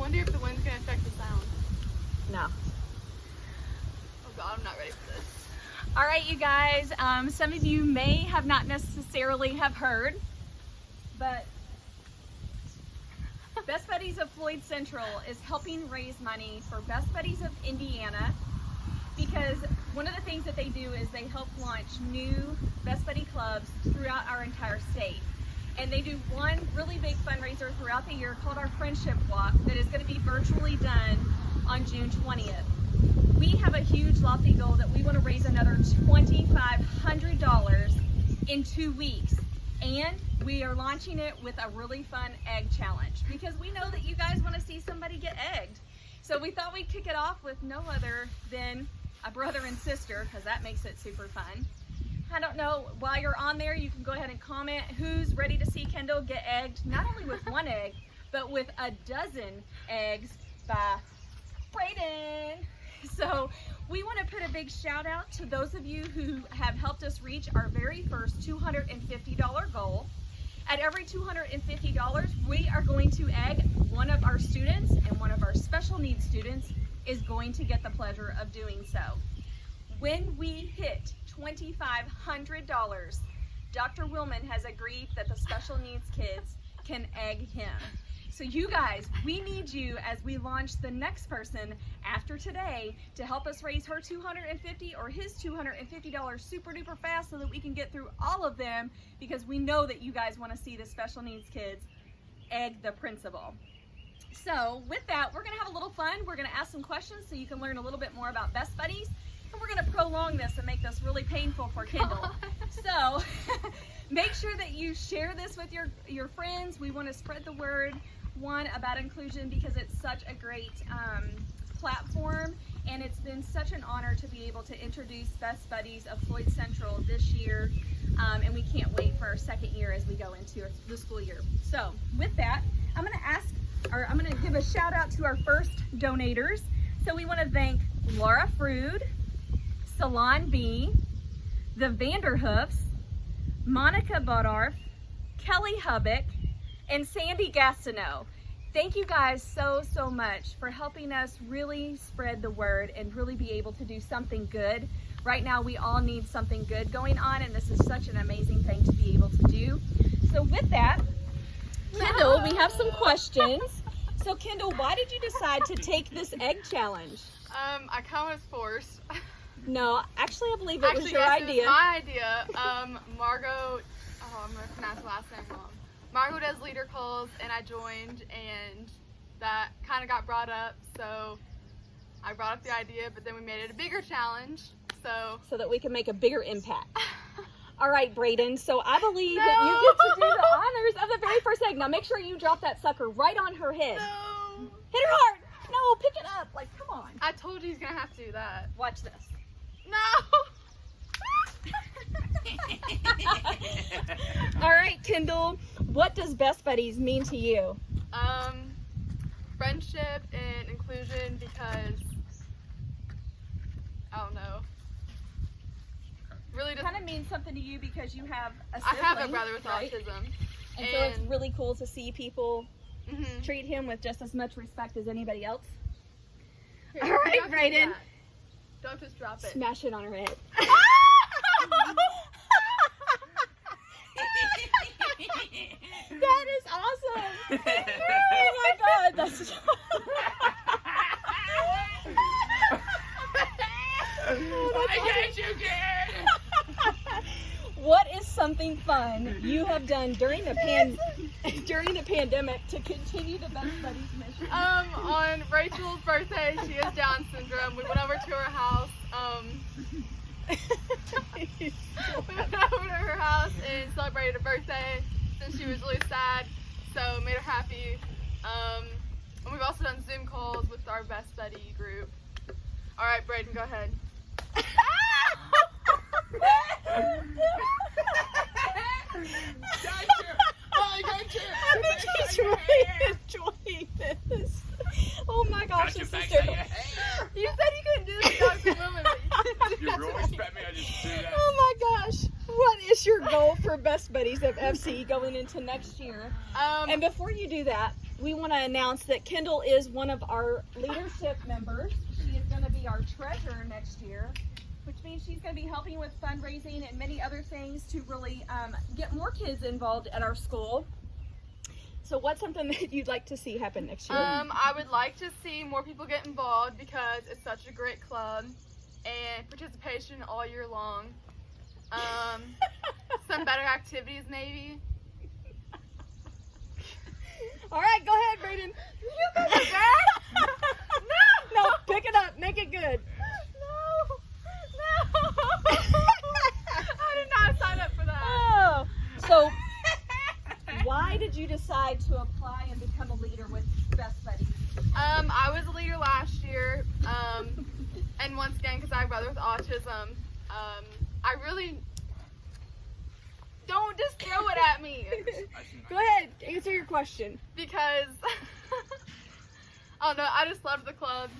wonder if the wind's gonna affect the sound. No. Oh God, I'm not ready for this. All right, you guys, some of you may have not necessarily have heard, but Best Buddies of Floyd Central is helping raise money for Best Buddies of Indiana, because one of the things that they do is they help launch new Best Buddy clubs throughout our entire state. And they do one really big fundraiser throughout the year called our Friendship Walk that is going to be virtually done on June 20th. We have a huge lofty goal that we want to raise another $2,500 in 2 weeks. And we are launching it with a really fun egg challenge because we know that you guys want to see somebody get egged. So we thought we'd kick it off with no other than a brother and sister, because that makes it super fun. I don't know, while you're on there, you can go ahead and comment who's ready to see Kendall get egged, not only with one egg, but with a dozen eggs by Brayden. So we want to put a big shout out to those of you who have helped us reach our very first $250 goal. At every $250, we are going to egg one of our students, and one of our special needs students is going to get the pleasure of doing so. When we hit $2,500, Dr. Willman has agreed that the special needs kids can egg him. So you guys, we need you as we launch the next person after today to help us raise her $250 or his $250 super duper fast so that we can get through all of them, because we know that you guys want to see the special needs kids egg the principal. So with that, we're going to have a little fun. We're going to ask some questions so you can learn a little bit more about Best Buddies. And we're going to prolong this and make this really painful for Kendall. So make sure that you share this with your friends. We want to spread the word, one, about inclusion, because it's such a great platform, and it's been such an honor to be able to introduce Best Buddies of Floyd Central this year, and we can't wait for our second year as we go into the school year. So with that, I'm going to give a shout out to our first donators. So we want to thank Laura Frood, Salon B, the Vanderhoofs, Monica Bodarf, Kelly Hubbock, and Sandy Gastineau. Thank you guys so much for helping us really spread the word and really be able to do something good. Right now we all need something good going on, and this is such an amazing thing to be able to do. So with that, Kendall, we have some questions. So Kendall, why did you decide to take this egg challenge? I kind of was forced. No, actually I believe it was your idea. It was my idea. Margot, I'm going to pronounce the last name wrong. Margot does leader calls, and I joined, and that kind of got brought up, so I brought up the idea, but then we made it a bigger challenge, so that we can make a bigger impact. All right, Brayden, so I believe that you get to do the honors of the very first egg. Now make sure you drop that sucker right on her head. No. Hit her hard. No, pick it up. Like, come on. I told you he's going to have to do that. Watch this. No. All right, Kendall, what does Best Buddies mean to you? Friendship and inclusion, because I don't know. Really kind of means something to you because you have a sibling, I have a brother with right? autism. And so it's really cool to see people treat him with just as much respect as anybody else. Here, all right, Brayden. Don't just drop it. Smash it on her head. That is awesome. Oh my God, that's I got you, kid. What is something fun you have done during the pandemic to continue the Best Buddies mission? On Rachel's birthday, she has Down syndrome. We went over to her house. We went over to her house and celebrated her birthday since she was really sad, so made her happy. And we've also done Zoom calls with our Best Buddy group. All right, Brayden, go ahead. I think he's really enjoying this. Oh my gosh, this is terrible. You said you couldn't do this without the woman. You really expect me to just do that? Oh my gosh. What is your goal for Best Buddies of FC going into next year? And before you do that, we want to announce that Kendall is one of our leadership members. She is going to be our treasurer next year, which means she's going to be helping with fundraising and many other things to really get more kids involved at our school. So what's something that you'd like to see happen next year? I would like to see more people get involved because it's such a great club, and participation all year long. Some better activities maybe. All right, go ahead, Brayden. You guys are bad? No, pick it up. Make it good. No. I did not sign up for that. Oh, so why did you decide to apply and become a leader with Best Buddies? I was a leader last year, and once again, because I have a brother with autism, I really don't just throw it at me Go ahead, answer your question. because I don't know. I just loved the club.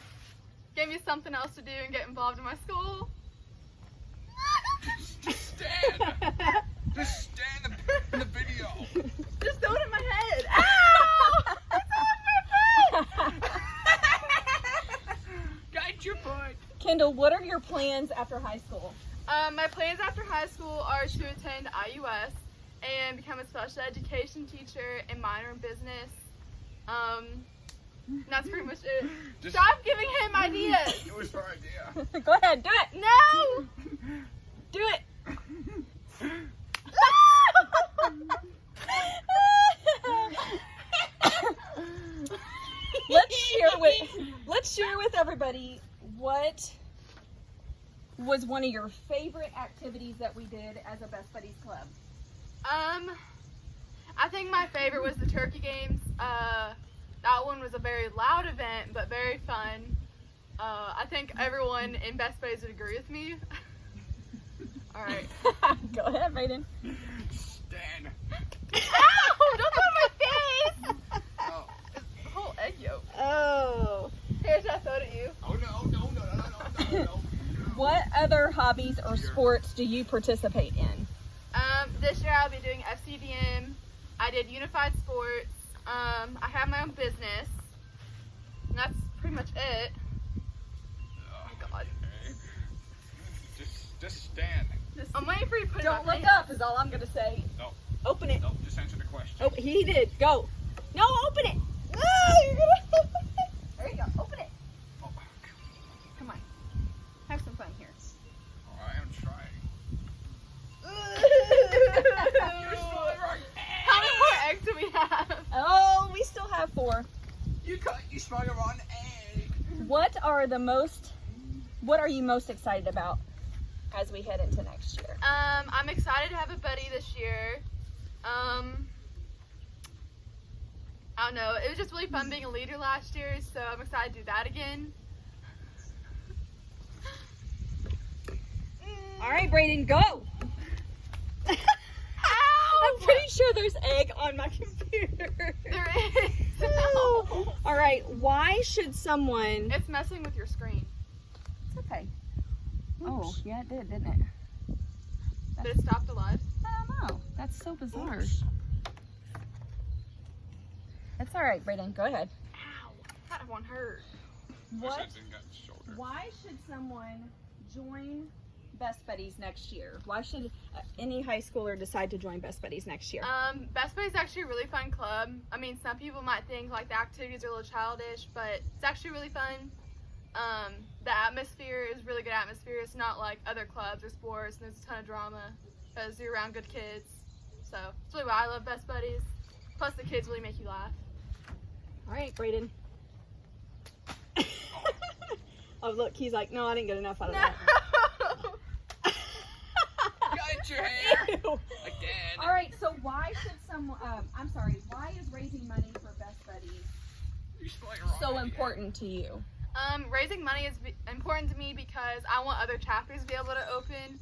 Gave me something else to do and get involved in my school. Just stand. Just stand in the video. Just throw it in my head. Ow! It's on my foot. Got your foot. Kendall, what are your plans after high school? My plans after high school are to attend IUS and become a special education teacher and minor in business. That's pretty much it. Just- Stop giving him ideas. It was her idea. Go ahead, do it. No. Do it. Let's share with everybody what was one of your favorite activities that we did as a Best Buddies Club. I think my favorite was the turkey games. That one was a very loud event, but very fun. I think everyone in Best Buddies would agree with me. All right. Go ahead, Brayden. Stand. Ow! Don't throw it in my face! Oh. The whole egg yolk. Oh. Here, should I throw it at you? Oh no. What other hobbies or sports do you participate in? This year I'll be doing FCDM. I did Unified Sports. I have my own business. And that's pretty much it. Oh God. Just stand. I'm waiting for you to put it in Don't my look face. up is all I'm going to say. No. Open it. No, just answer the question. Oh, he did. Go. No, open it. Oh, you're gonna There you go. Open it. Oh, Come on. Have some fun here. I am trying. How many more eggs do we have? Oh, we still have 4. You smell your own egg. What are you most excited about as we head into next year? I'm excited to have a buddy this year. I don't know. It was just really fun being a leader last year, so I'm excited to do that again. All right, Brayden, go. I'm pretty sure there's egg on my computer. There is. No. All right, why should someone... It's messing with your screen. It's okay. Oh, yeah, it did, didn't it? Did it stop the live? I don't know. That's so bizarre. It's all right, Brayden. Go ahead. Ow. That one hurt. Why should someone join Best Buddies next year? Why should any high schooler decide to join Best Buddies next year? Best Buddies is actually a really fun club. I mean, some people might think like the activities are a little childish, but it's actually really fun. The atmosphere is really good atmosphere. It's not like other clubs or sports, and there's a ton of drama because you're around good kids. So it's really why I love Best Buddies. Plus, the kids really make you laugh. All right, Brayden. Oh, look, he's like, no, I didn't get enough out of that. Got your hair. Ew. Again. All right, so why should someone, why is raising money for Best Buddies You smell your own so egg. important to you? Raising money is important to me because I want other chapters to be able to open.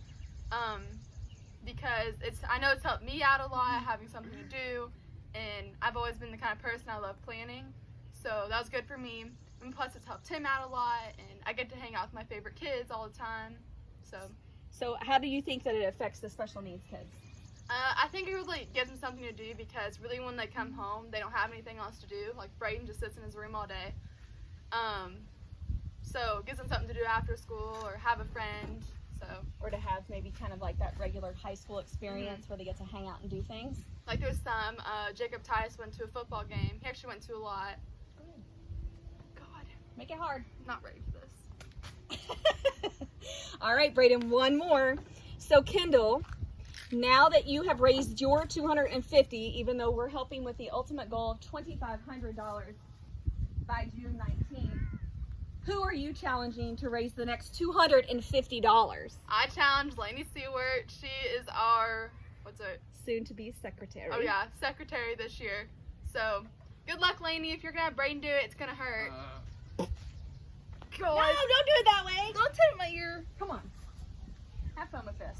Because I know it's helped me out a lot, having something to do, and I've always been the kind of person I love planning. So that was good for me. And plus, it's helped him out a lot, and I get to hang out with my favorite kids all the time. So So how do you think that it affects the special needs kids? I think it really gives them something to do because really when they come home, they don't have anything else to do. Like Brayden just sits in his room all day. So it gives them something to do after school or have a friend. So Or to have maybe kind of like that regular high school experience where they get to hang out and do things. like there's some, Jacob Tice went to a football game. He actually went to a lot. God, Make it hard. I'm not ready for this. All right, Brayden, one more. So Kendall, now that you have raised your $250, even though we're helping with the ultimate goal of $2,500 by June 19th, who are you challenging to raise the next $250? I challenge Lainey Seward. She is our, what's it? Soon to be secretary. Oh yeah, secretary this year. So good luck, Lainey. If you're gonna have Brayden do it, it's gonna hurt. No, don't do it that way. Don't take my ear. Come on. Have fun with this.